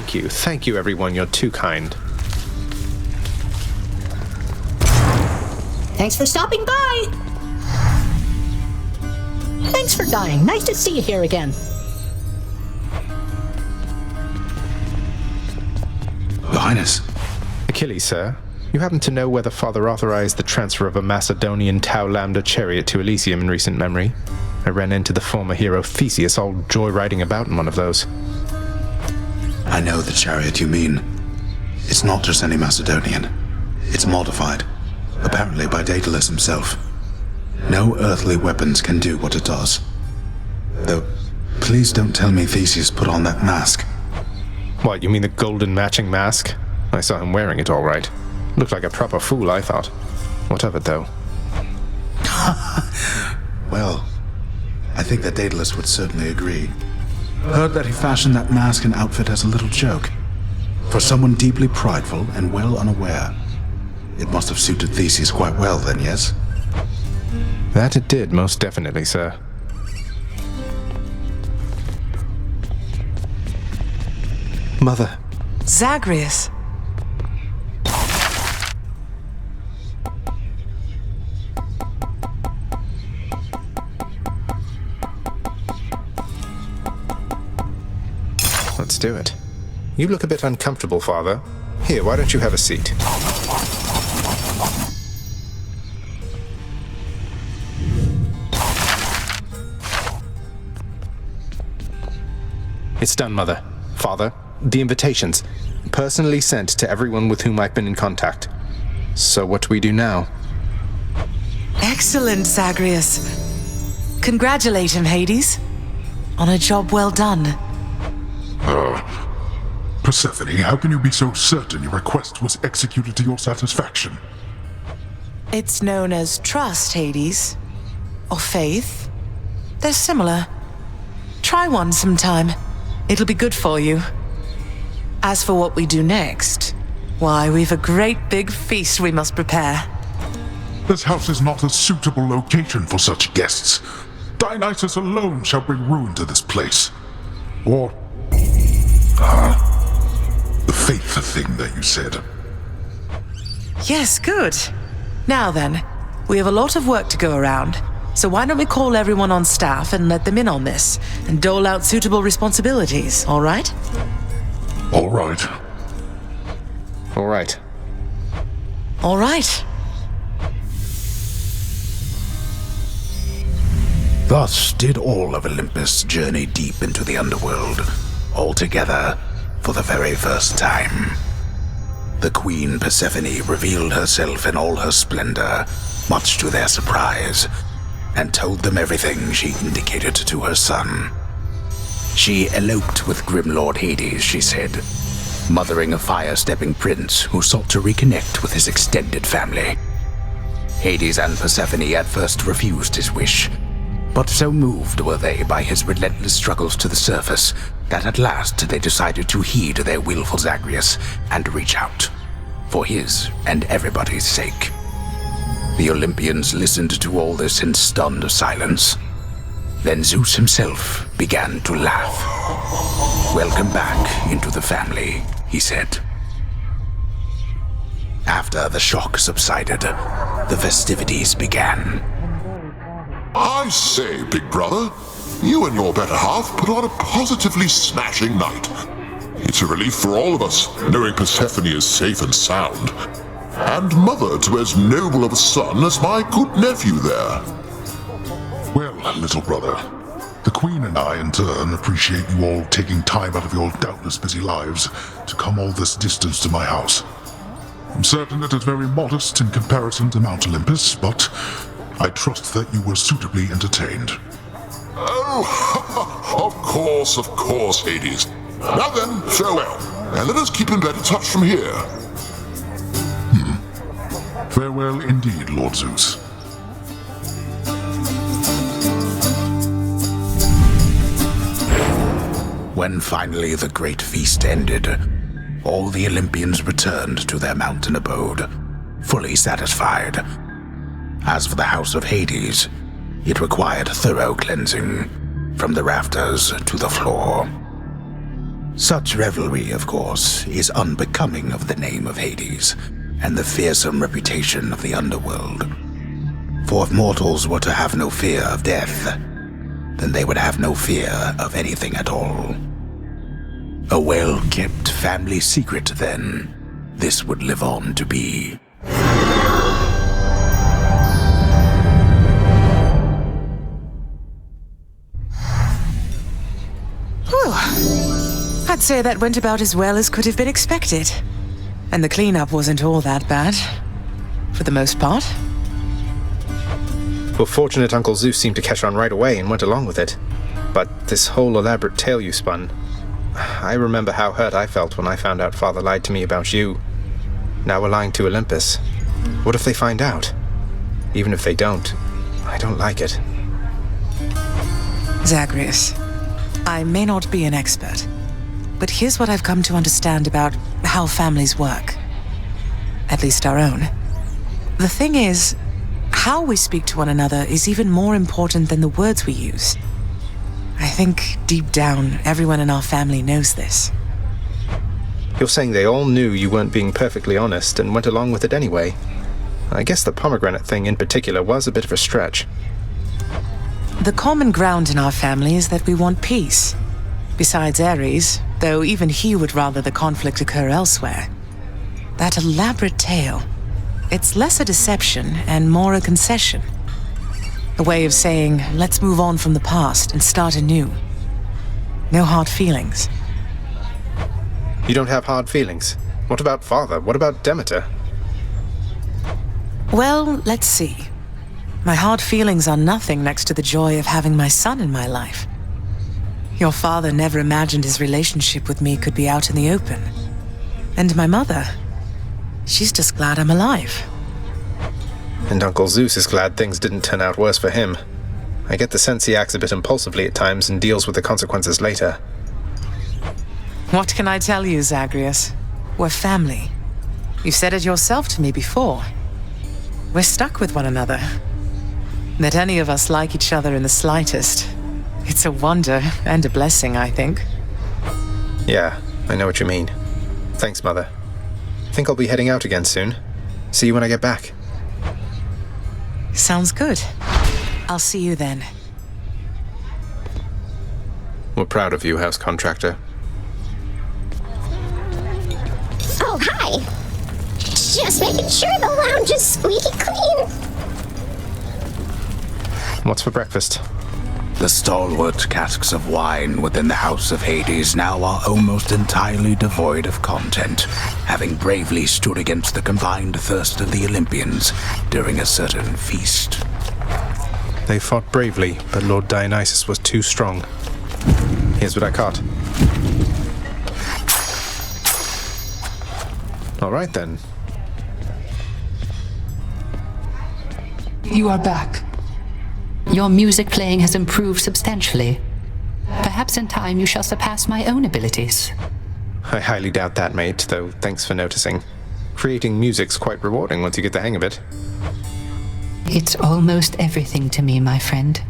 Thank you everyone, you're too kind. Thanks for stopping by! Thanks for dying. Nice to see you here again. Your Highness. Achilles, sir. You happen to know whether Father authorized the transfer of a Macedonian Tau Lambda chariot to Elysium in recent memory? I ran into the former hero Theseus all joyriding about in one of those. I know the chariot you mean. It's not just any Macedonian. It's modified, apparently by Daedalus himself. No earthly weapons can do what it does. Though, please don't tell me Theseus put on that mask. What, you mean the golden matching mask? I saw him wearing it all right. Looked like a proper fool, I thought. What of it, though? Well, I think that Daedalus would certainly agree. Heard that he fashioned that mask and outfit as a little joke. For someone deeply prideful and well unaware. It must have suited Theseus quite well then, yes? That it did, most definitely, sir. Mother. Zagreus. Let's do it. You look a bit uncomfortable, Father. Here, why don't you have a seat? It's done, Mother. Father, the invitations. Personally sent to everyone with whom I've been in contact. So what do we do now? Excellent, Zagreus. Congratulate him, Hades. On a job well done. Persephone, how can you be so certain your request was executed to your satisfaction? It's known as trust, Hades. Or faith. They're similar. Try one sometime. It'll be good for you. As for what we do next, why, we've a great big feast we must prepare. This house is not a suitable location for such guests. Dionysus alone shall bring ruin to this place. Or... the faith thing that you said. Yes, good. Now then, we have a lot of work to go around, so why don't we call everyone on staff and let them in on this, and dole out suitable responsibilities, all right? All right. All right. All right. Thus did all of Olympus journey deep into the underworld, all together for the very first time. The Queen Persephone revealed herself in all her splendor, much to their surprise, and told them everything she indicated to her son. She eloped with grim Lord Hades, she said, mothering a fire-stepping prince who sought to reconnect with his extended family. Hades and Persephone at first refused his wish, but so moved were they by his relentless struggles to the surface that at last they decided to heed their willful Zagreus and reach out, for his and everybody's sake. The Olympians listened to all this in stunned silence. Then Zeus himself began to laugh. "Welcome back into the family," he said. After the shock subsided, the festivities began. I say, big brother, you and your better half put on a positively smashing night. It's a relief for all of us, knowing Persephone is safe and sound. And mother to as noble of a son as my good nephew there. Well, little brother, the Queen and I, in turn, appreciate you all taking time out of your doubtless busy lives to come all this distance to my house. I'm certain it is very modest in comparison to Mount Olympus, but I trust that you were suitably entertained. Oh, of course, Hades. Now then, farewell, and let us keep in better touch from here. Farewell indeed, Lord Zeus. When finally the great feast ended, all the Olympians returned to their mountain abode, fully satisfied. As for the house of Hades, it required thorough cleansing, from the rafters to the floor. Such revelry, of course, is unbecoming of the name of Hades and the fearsome reputation of the Underworld. For if mortals were to have no fear of death, then they would have no fear of anything at all. A well-kept family secret, then, this would live on to be. Whew. I'd say that went about as well as could have been expected. And the cleanup wasn't all that bad. For the most part. Well, fortunate Uncle Zeus seemed to catch on right away and went along with it. But this whole elaborate tale you spun... I remember how hurt I felt when I found out Father lied to me about you. Now we're lying to Olympus. What if they find out? Even if they don't, I don't like it. Zagreus, I may not be an expert, but here's what I've come to understand about how families work. At least our own. The thing is, how we speak to one another is even more important than the words we use. I think, deep down, everyone in our family knows this. You're saying they all knew you weren't being perfectly honest and went along with it anyway. I guess the pomegranate thing in particular was a bit of a stretch. The common ground in our family is that we want peace. Besides Ares, though even he would rather the conflict occur elsewhere. That elaborate tale, it's less a deception and more a concession. A way of saying, let's move on from the past and start anew. No hard feelings. You don't have hard feelings? What about Father? What about Demeter? Well, let's see. My hard feelings are nothing next to the joy of having my son in my life. Your father never imagined his relationship with me could be out in the open. And my mother, she's just glad I'm alive. And Uncle Zeus is glad things didn't turn out worse for him. I get the sense he acts a bit impulsively at times and deals with the consequences later. What can I tell you, Zagreus? We're family. You've said it yourself to me before. We're stuck with one another. That any of us like each other in the slightest. It's a wonder and a blessing, I think. Yeah, I know what you mean. Thanks, Mother. Think I'll be heading out again soon. See you when I get back. Sounds good. I'll see you then. We're proud of you, house contractor. Oh, hi. Just making sure the lounge is squeaky clean. What's for breakfast? The stalwart casks of wine within the House of Hades now are almost entirely devoid of content, having bravely stood against the combined thirst of the Olympians during a certain feast. They fought bravely, but Lord Dionysus was too strong. Here's what I caught. All right, then. You are back. Your music playing has improved substantially. Perhaps in time you shall surpass my own abilities. I highly doubt that, mate, though thanks for noticing. Creating music's quite rewarding once you get the hang of it. It's almost everything to me, my friend.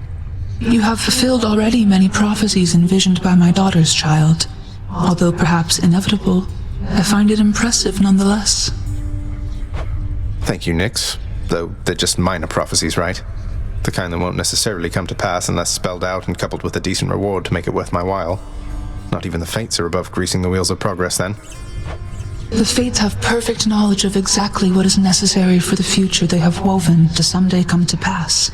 You have fulfilled already many prophecies envisioned by my daughter's child. Although perhaps inevitable, I find it impressive nonetheless. Thank you, Nyx. Though they're just minor prophecies, right? The kind that won't necessarily come to pass unless spelled out and coupled with a decent reward to make it worth my while. Not even the Fates are above greasing the wheels of progress, then. The Fates have perfect knowledge of exactly what is necessary for the future they have woven to someday come to pass.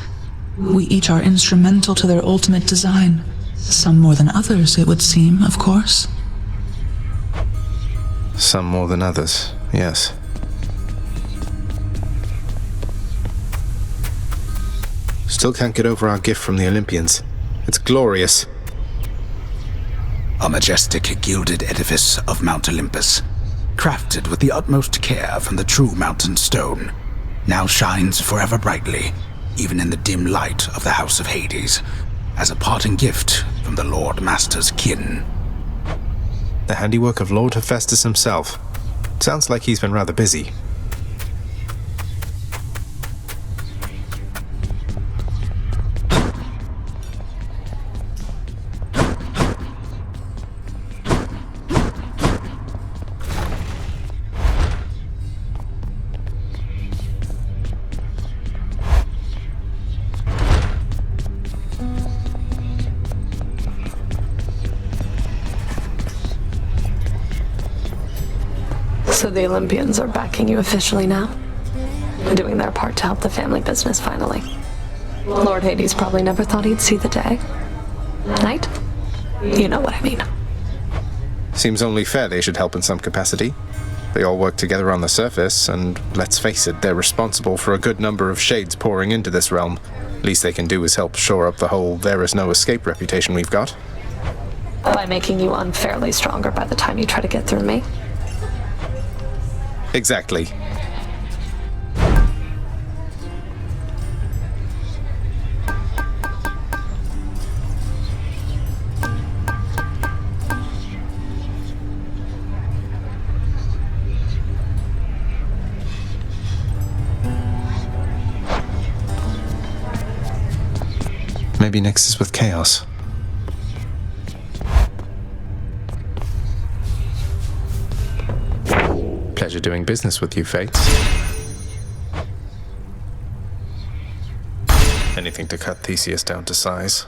We each are instrumental to their ultimate design. Some more than others, it would seem, of course. Some more than others, yes. Still can't get over our gift from the Olympians. It's glorious. A majestic gilded edifice of Mount Olympus, crafted with the utmost care from the true mountain stone, now shines forever brightly, even in the dim light of the House of Hades, as a parting gift from the Lord Master's kin. The handiwork of Lord Hephaestus himself. Sounds like he's been rather busy. So the Olympians are backing you officially now? Doing their part to help the family business finally. Lord Hades probably never thought he'd see the day. Right? You know what I mean. Seems only fair they should help in some capacity. They all work together on the surface, and let's face it, they're responsible for a good number of shades pouring into this realm. Least they can do is help shore up the whole there is no escape reputation we've got. By making you unfairly stronger by the time you try to get through me. Exactly. Maybe next is with Chaos. Pleasure doing business with you, Fates. Anything to cut Theseus down to size.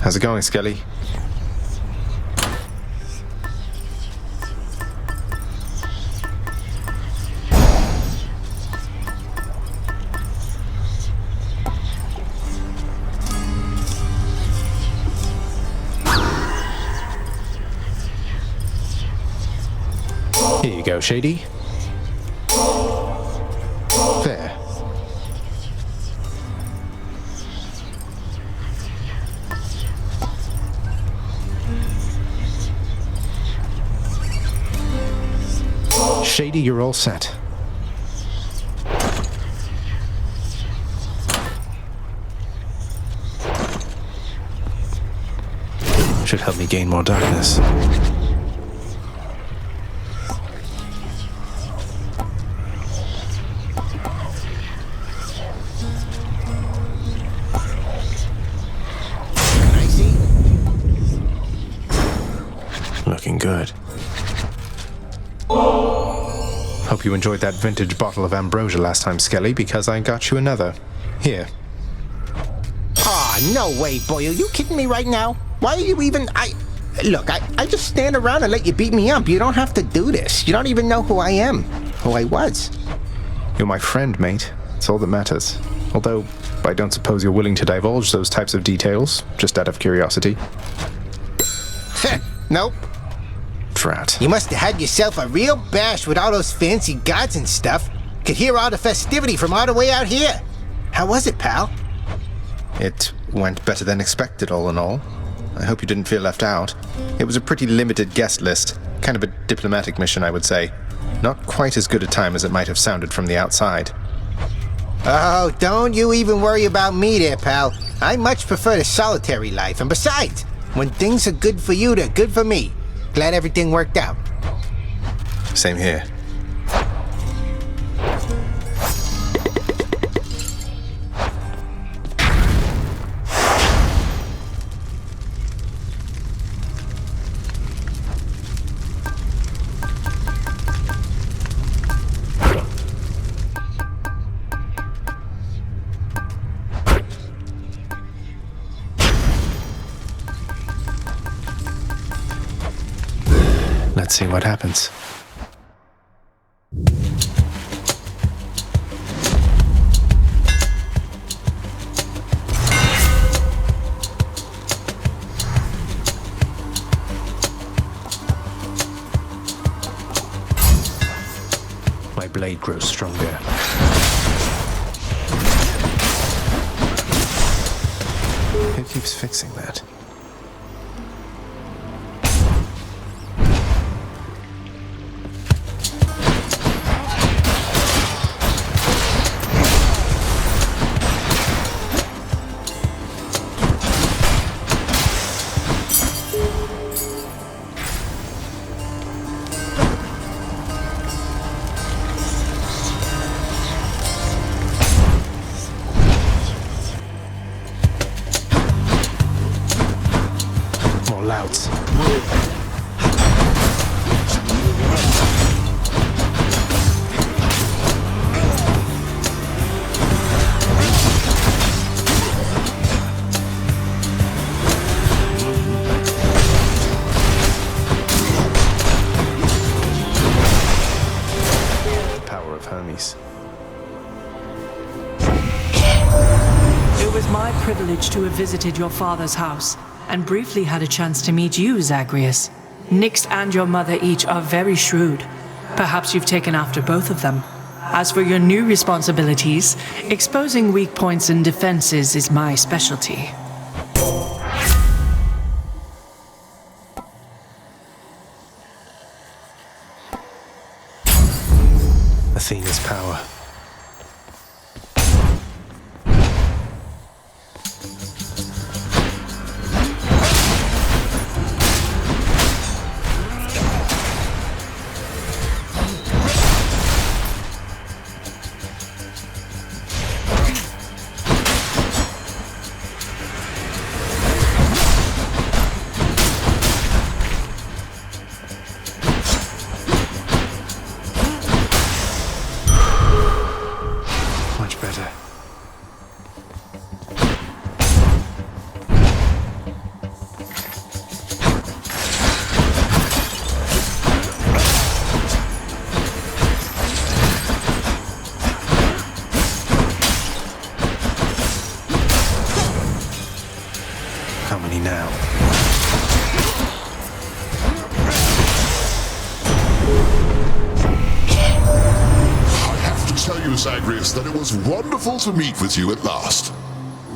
How's it going, Skelly? Here you go, Shady. There. Shady, you're all set. Should help me gain more darkness. Looking good. Hope you enjoyed that vintage bottle of ambrosia last time, Skelly, because I got you another. Here. Aw, no way, boy. Are you kidding me right now? Why are you even... Look, I just stand around and let you beat me up. You don't have to do this. You don't even know who I am. Who I was. You're my friend, mate. It's all that matters. Although, I don't suppose you're willing to divulge those types of details, just out of curiosity. Nope. Drat. You must have had yourself a real bash with all those fancy gods and stuff. Could hear all the festivity from all the way out here. How was it, pal? It went better than expected, all in all. I hope you didn't feel left out. It was a pretty limited guest list. Kind of a diplomatic mission, I would say. Not quite as good a time as it might have sounded from the outside. Oh, don't you even worry about me there, pal. I much prefer the solitary life. And besides, when things are good for you, they're good for me. Glad everything worked out. Same here. Let's see what happens. My blade grows stronger. Who keeps fixing that? Louds. The power of Hermes. It was my privilege to have visited your father's house, and briefly had a chance to meet you, Zagreus. Nyx and your mother each are very shrewd. Perhaps you've taken after both of them. As for your new responsibilities, exposing weak points and defenses is my specialty. Athena's power. Much better. How many now? Tell you, Zagreus, that it was wonderful to meet with you at last.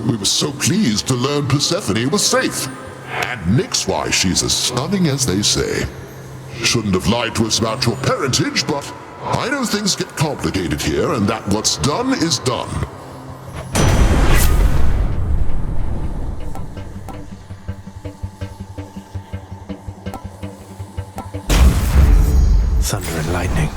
We were so pleased to learn Persephone was safe. And Nyx, why, she's as stunning as they say. Shouldn't have lied to us about your parentage, but I know things get complicated here, and that what's done is done. Thunder and lightning.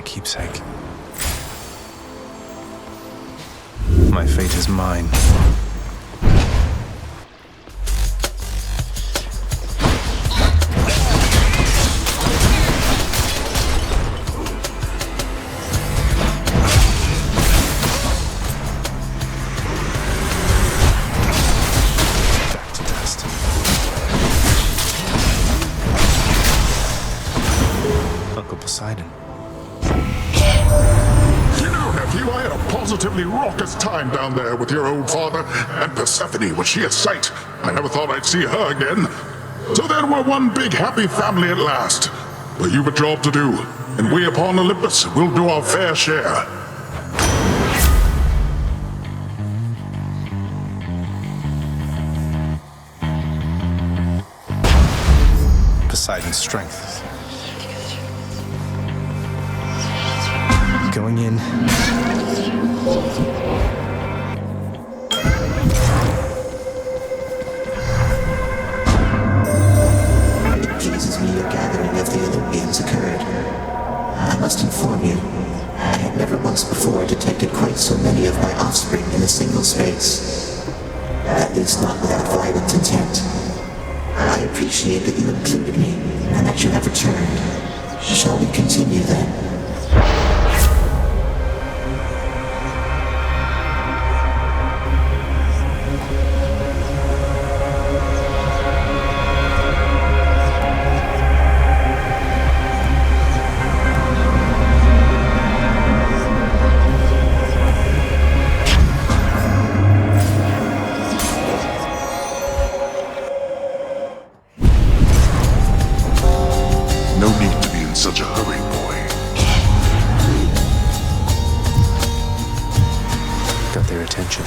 Keepsake. My fate is mine. Back to dust. Uncle Poseidon. Nephew, I had a positively raucous time down there with your old father, and Persephone, was she a sight? I never thought I'd see her again. So then we're one big happy family at last. But you've a job to do, and we upon Olympus will do our fair share. Poseidon's strength. Going in. It pleases me your gathering of the Olympians occurred. quite so many of my offspring in a single space. At least not without violent intent. I appreciate that you included me, and that you have returned. Shall we continue then? Such a hurry, boy. Got their attention.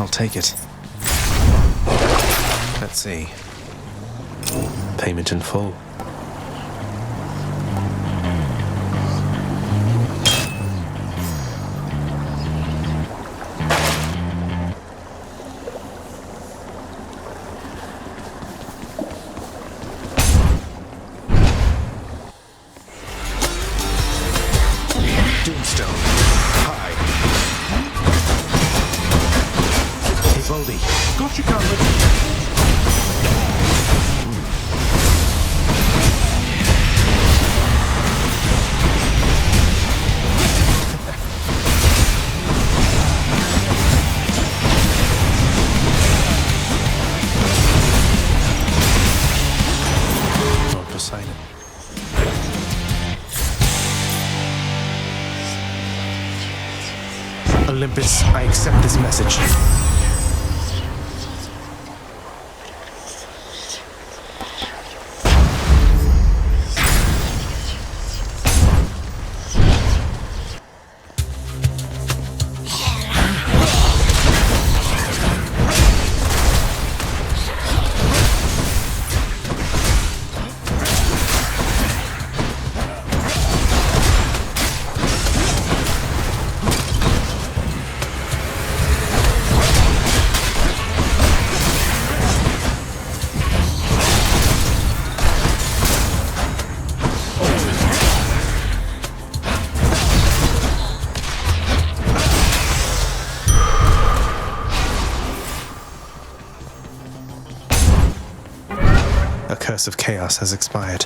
Take it. Let's see. Payment in full. Got you covered. Lord Poseidon. Olympus, I accept this message. A curse of chaos has expired.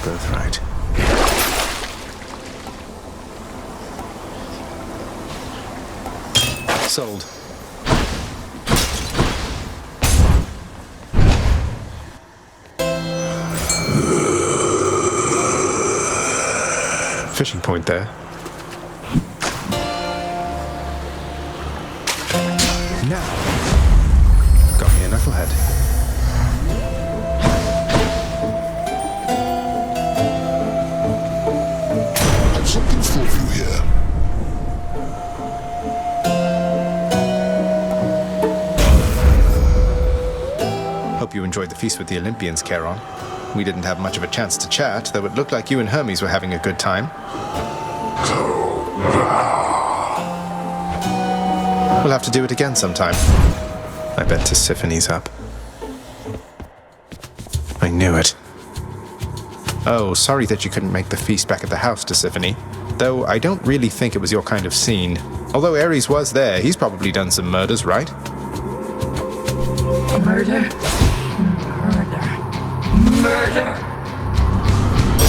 Birthright. Sold. Fishing point there. Now, got me a knucklehead. Something for you here. Hope you enjoyed the feast with the Olympians, Charon. We didn't have much of a chance to chat, though it looked like you and Hermes were having a good time. We'll have to do it again sometime. I bet Tissaphene's up. I knew knew it. Oh, sorry that you couldn't make the feast back at the house, Tisiphone. Though I don't really think it was your kind of scene. Although Ares was there, he's probably done some murders, right? Murder.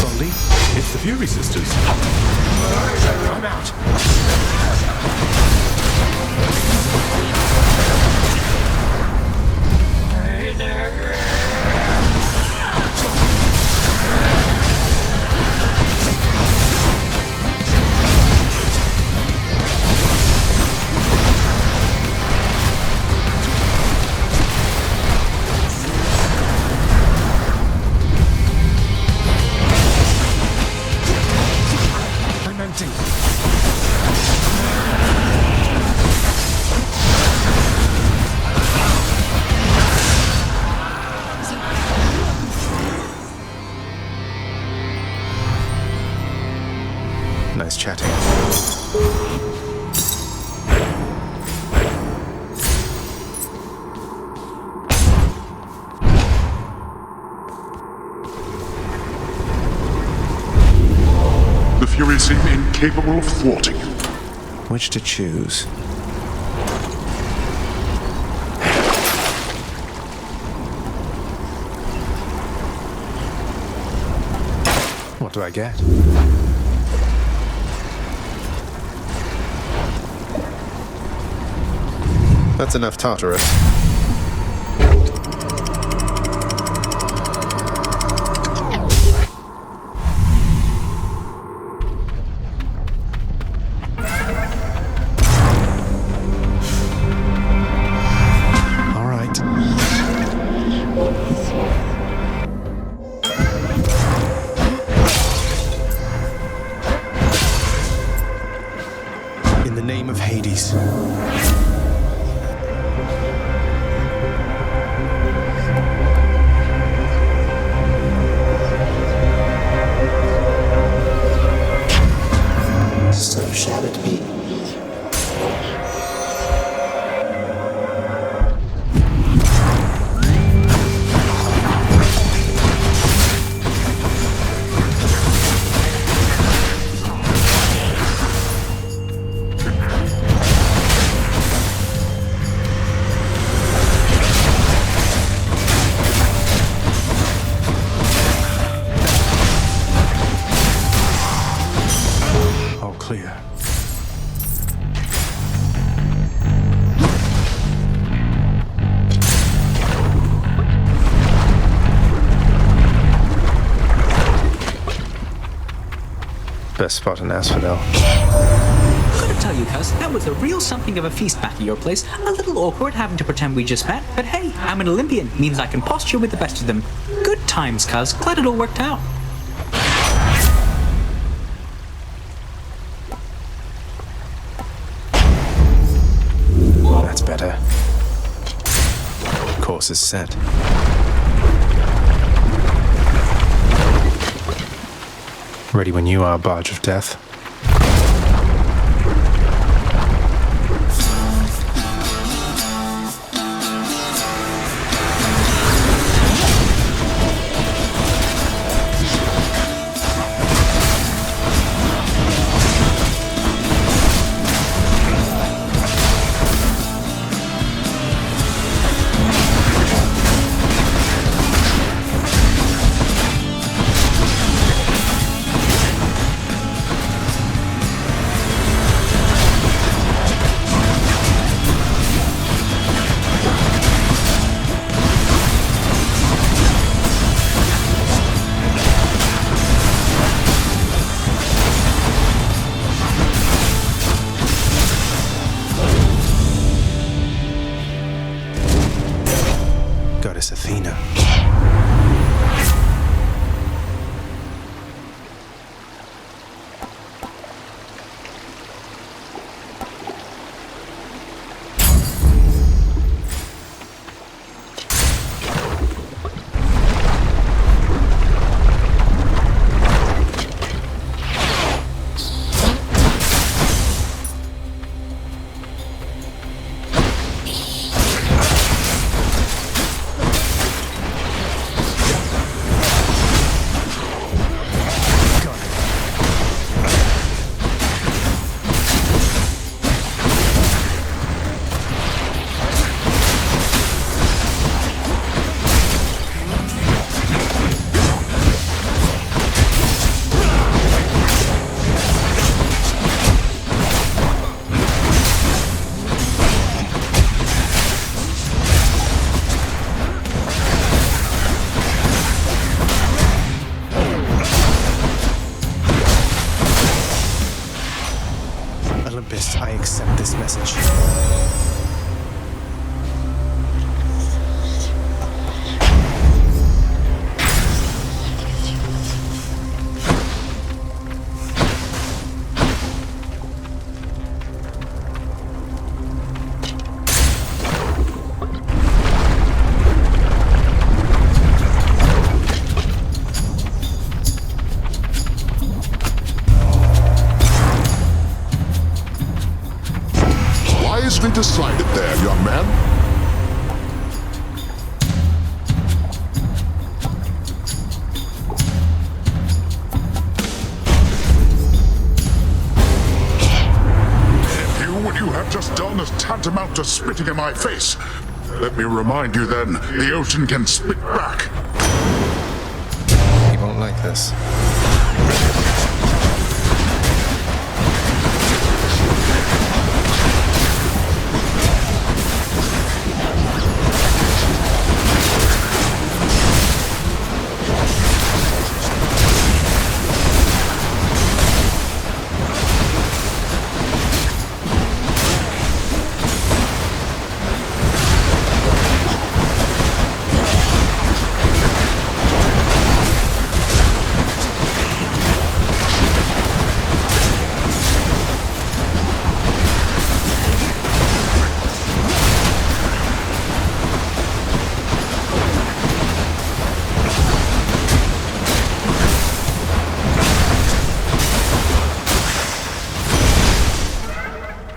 Boldy, it's the Fury Sisters. I'm out. Nice chatting. The Furies seem incapable of thwarting you. Which to choose? What do I get? That's enough Tartarus. All right. In the name of Hades. So shall it be. All clear. Best spot in Asphodel. Gotta tell you, cuz, that was a real something of a feast back at your place. A little awkward having to pretend we just met, but hey, I'm an Olympian, means I can posture with the best of them. Good times, cuz. Glad it all worked out. That's better. Course is set. Ready when you are, Barge of Death. Goddess Athena. decide it there, young man. What you have just done is tantamount to spitting in my face. Let me remind you then, the ocean can spit back. He won't like this.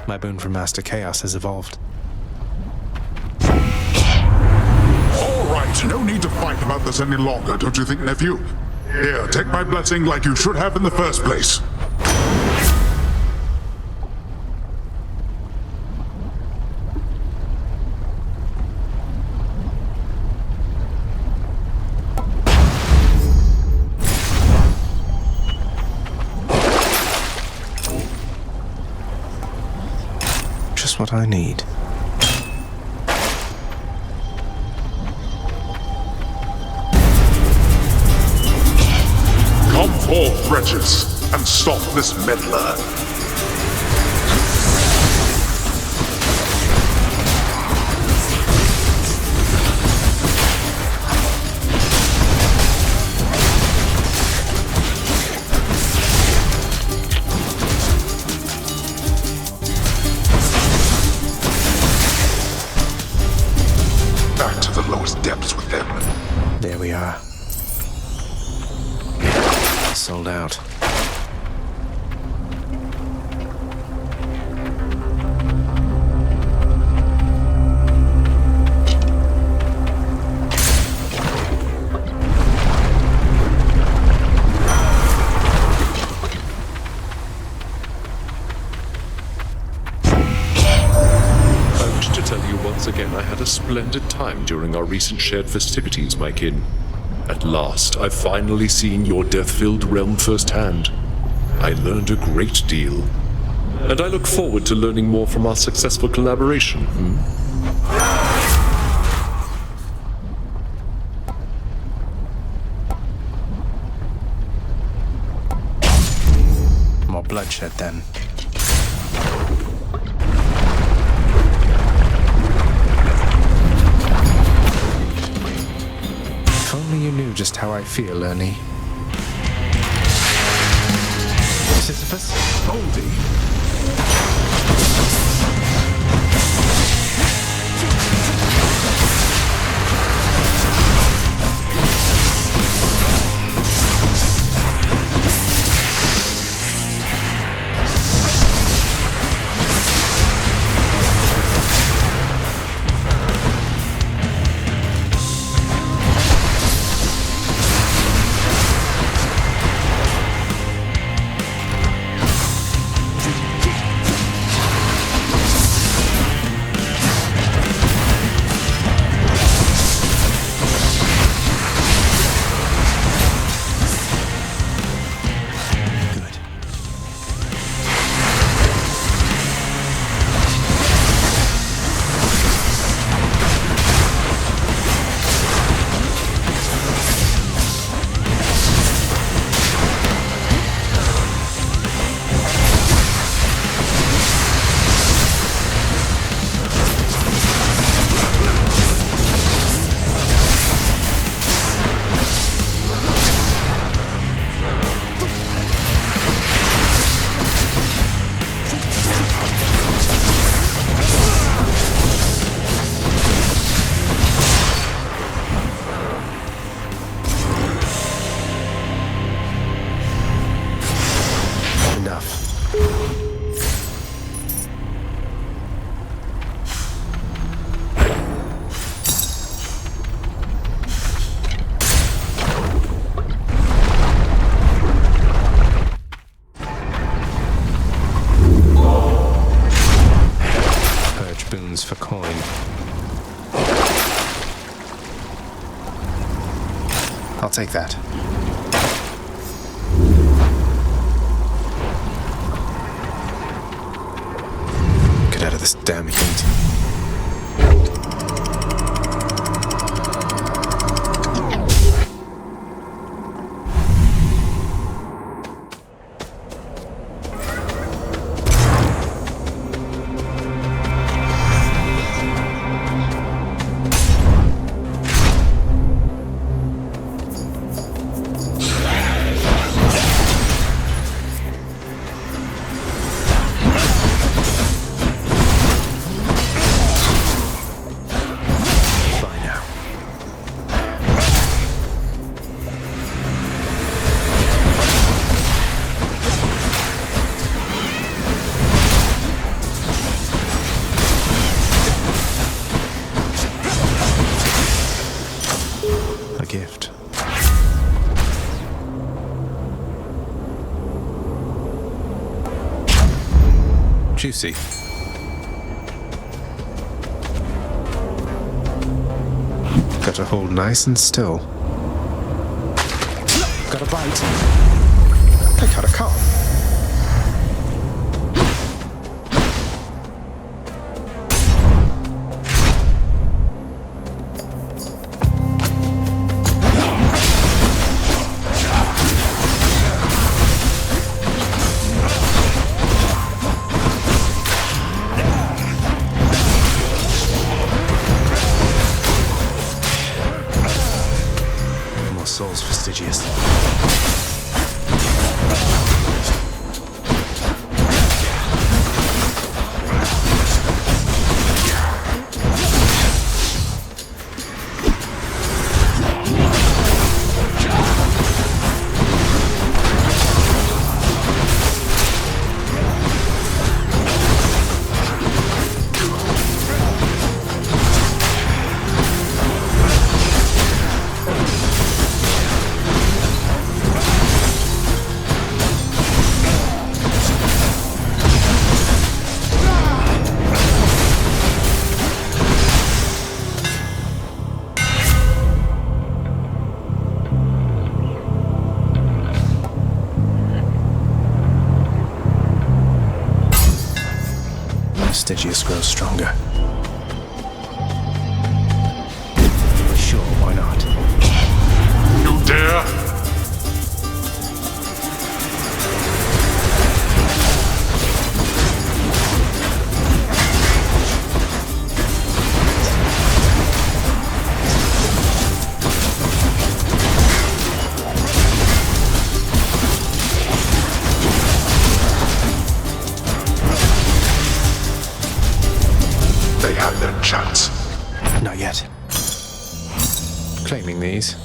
My boon from Master Chaos has evolved. All right, no need to fight about this any longer, don't you think, nephew? Here, take my blessing like you should have in the first place. What I need. Come forth, wretches, and stop this meddler. Depths with them. There we are. Sold out. Once again, I had a splendid time during our recent shared festivities, my kin. At last, I've finally seen your death-filled realm firsthand. I learned a great deal. And I look forward to learning more from our successful collaboration, More bloodshed, then. If only you knew just how I feel, Ernie. Sisyphus? Oldie? I'll take that. Get out of this damn heat. Gift. Juicy. Got to hold nice and still. Got a bite. I got a call. Soul's fastidious. Stygius grows stronger. Sure, why not? You dare? They had their chance. Not yet. Claiming these.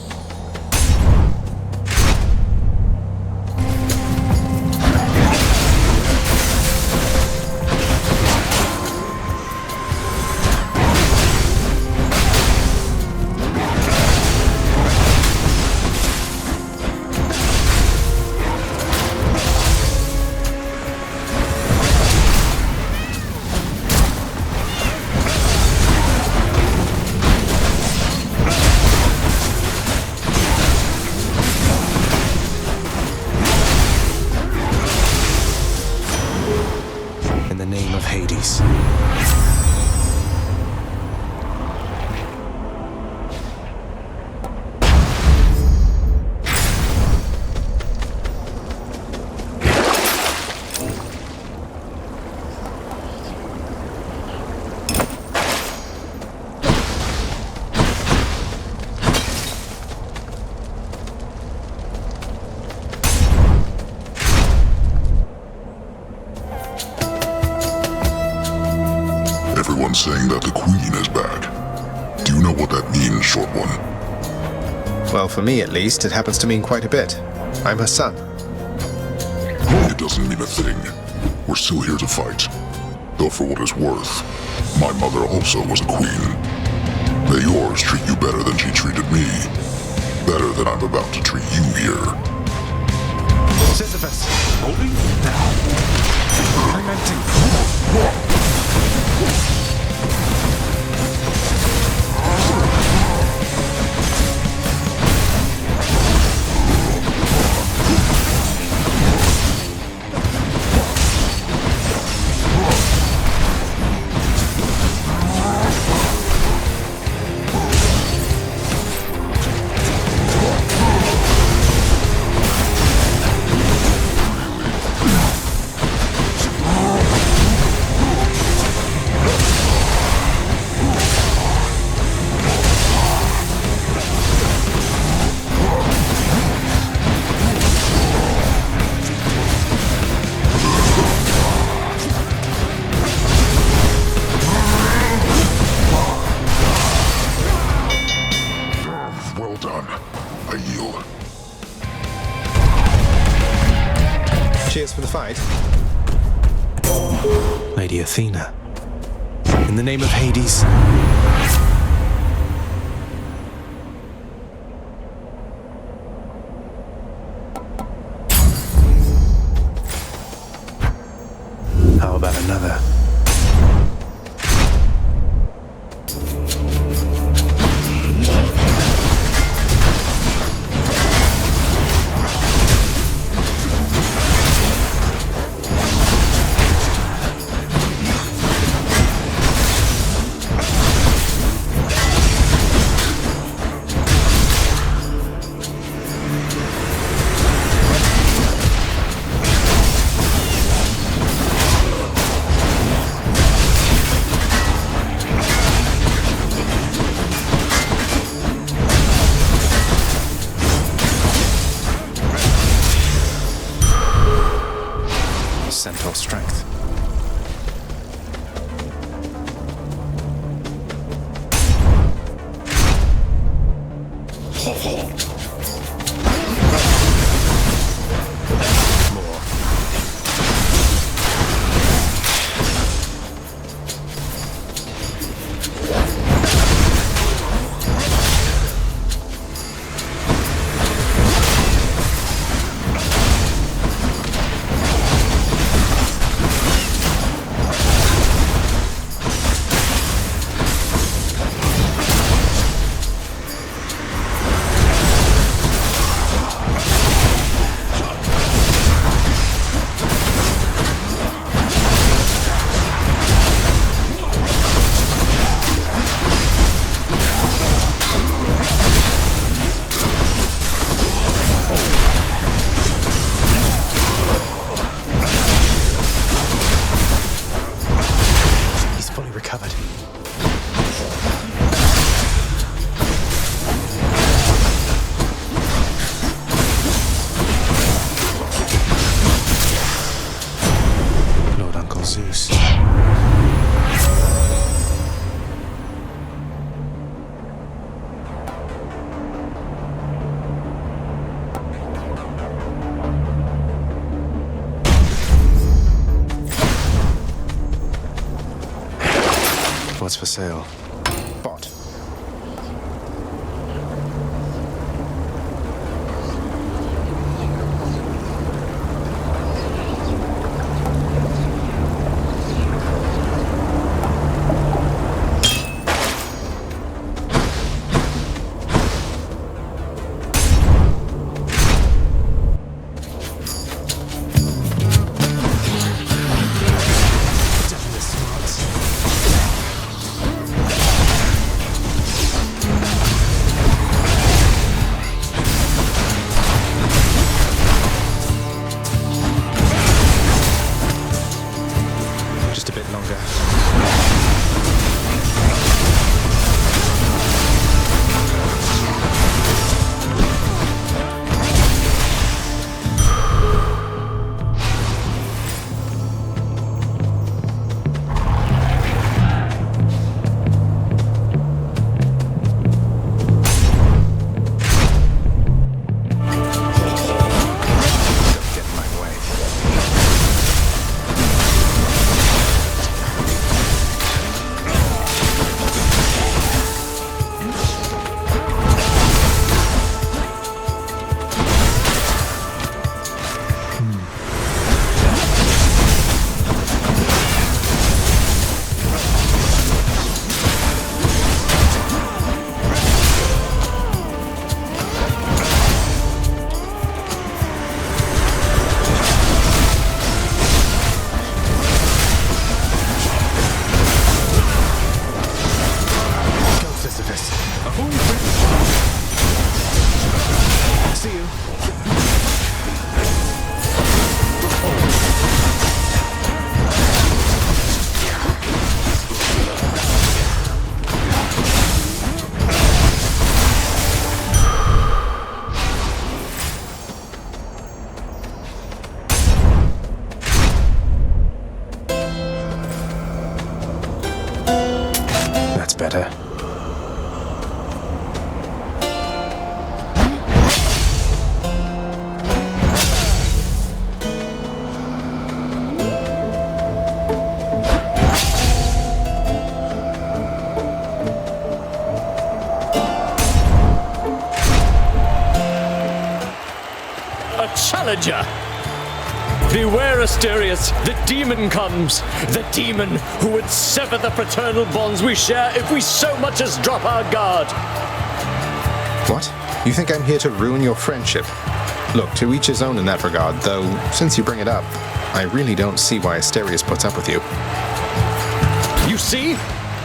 In the name of Hades. Everyone's saying that the Queen is back. Do you know what that means, Short One? Well, for me at least, it happens to mean quite a bit. I'm her son. It doesn't mean a thing. We're still here to fight. Though for what it's worth, my mother also was a queen. May yours treat you better than she treated me. Better than I'm about to treat you here. Sisyphus! Holding? I meant to. I yield. Cheers for the fight. Lady Athena. In the name of Hades. How about another? Centaur strength. Zeus. What's for sale? Bot. challenger! Beware, Asterius, the demon comes! The demon who would sever the fraternal bonds we share if we so much as drop our guard! What? You think I'm here to ruin your friendship? Look, to each his own in that regard, though, since you bring it up, I really don't see why Asterius puts up with you. You see?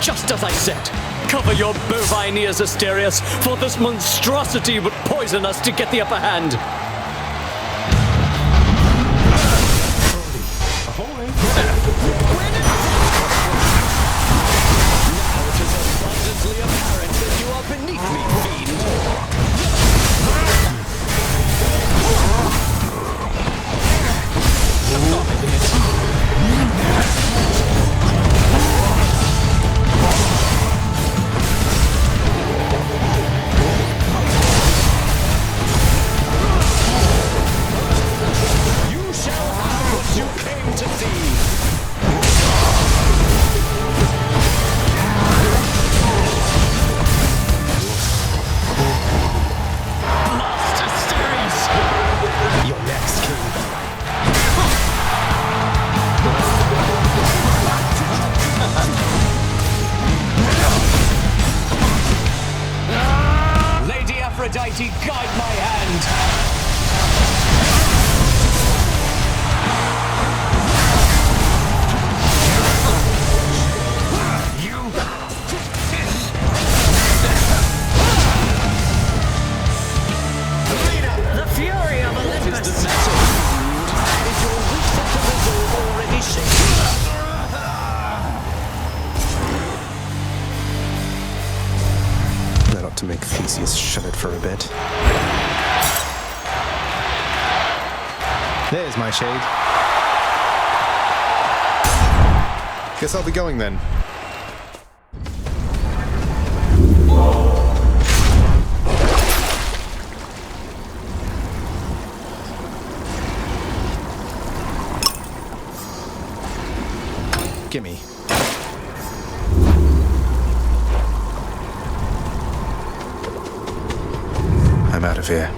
Just as I said. Cover your bovine ears, Asterius, for this monstrosity would poison us to get the upper hand. Guide my hand! The fury of Olympus! Is your weak sense of resolve already shaken? That ought to make Theseus shut it for a bit. There's my shade. Guess I'll be going then. Gimme. I'm out of here.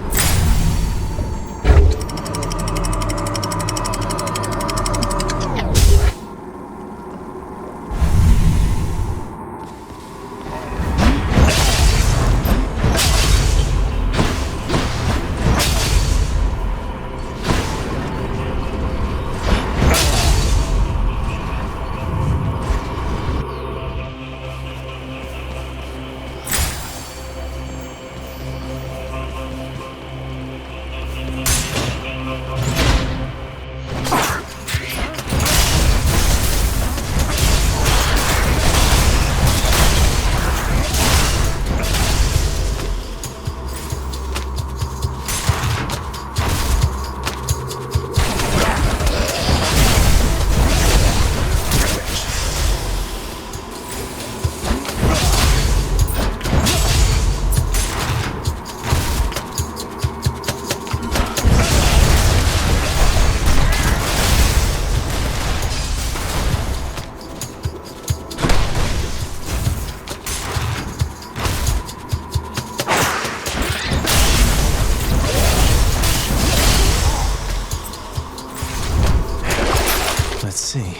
Let's see.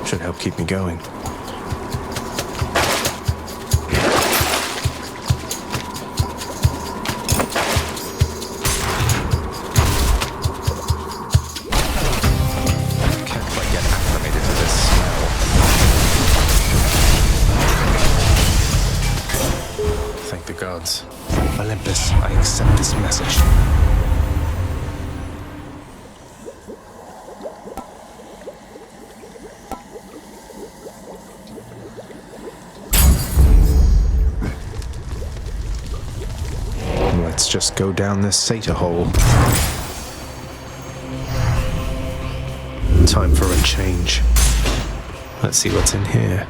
Should help keep me going. Can't quite get acclimated to this smell. Thank the gods. Olympus, I accept this message. Let's just go down this satyr hole. Time for a change. Let's see what's in here.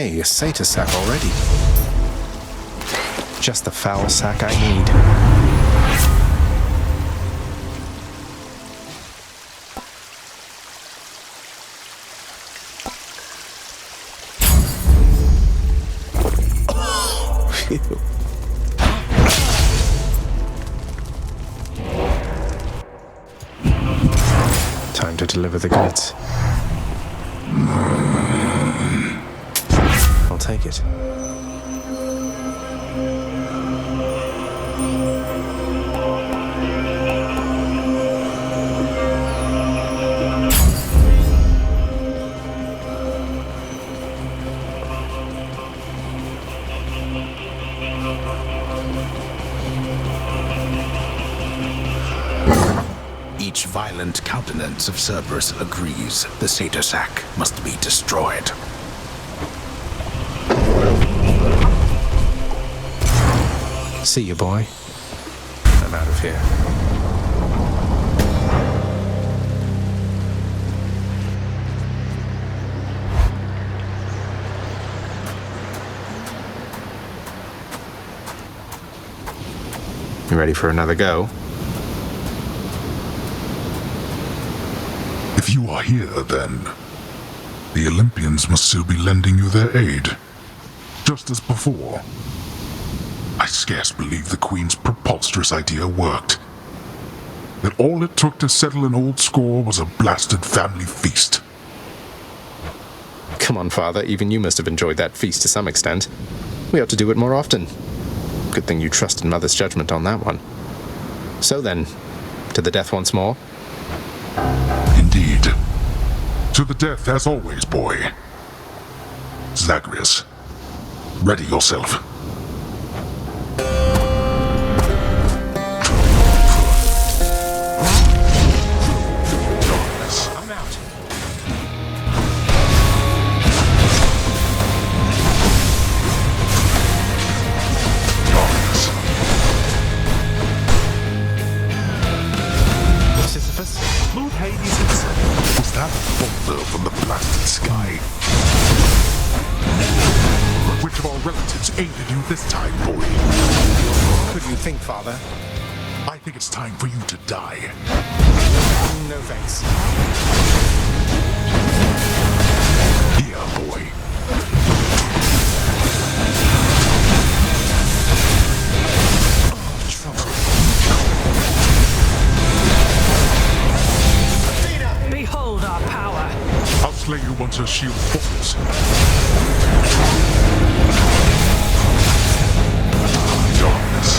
Hey, a satyr sack already. Just the foul sack I need. Time to deliver the goods. I'll take it. Each violent countenance of Cerberus agrees the satyr sack must be destroyed. See you, boy. I'm out of here. You ready for another go? If you are here, then, the Olympians must still be lending you their aid, just as before. I scarce believe the Queen's preposterous idea worked. That all it took to settle an old score was a blasted family feast. Come on, Father, even you must have enjoyed that feast to some extent. We ought to do it more often. Good thing you trusted Mother's judgment on that one. So then, to the death once more? Indeed. To the death as always, boy. Zagreus, ready yourself. I'm out. Sisyphus? Lord Hades himself. Was that boulder from the blasted sky? Which of our relatives aided you this time, boy? Could you think, Father? I think it's time for you to die. No thanks. Here, boy. Behold our power! I'll slay you once her shield falls. Darkness.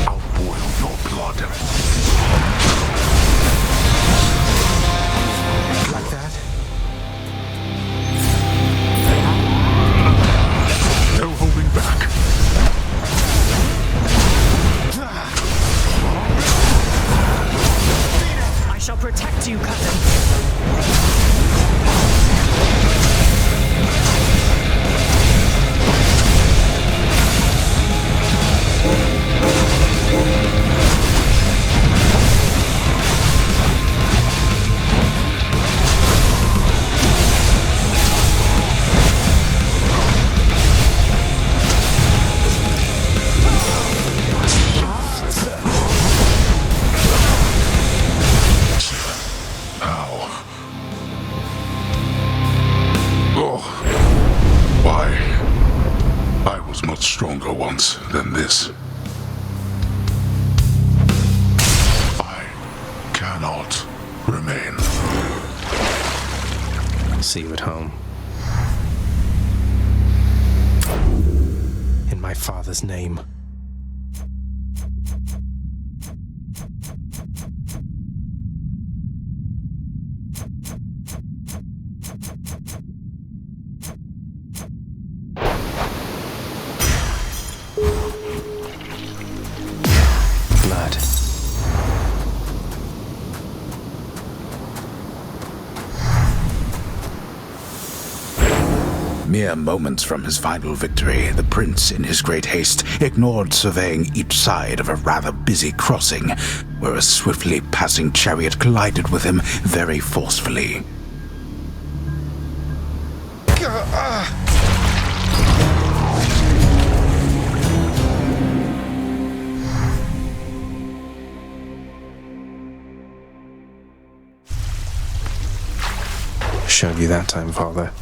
I'll boil your blood. Like that? No holding back. I shall protect you, cousin. Stronger once than this. I cannot remain. See you at home. In my father's name. Mere moments from his final victory, the prince, in his great haste, ignored surveying each side of a rather busy crossing, where a swiftly passing chariot collided with him very forcefully. Showed you that time, Father.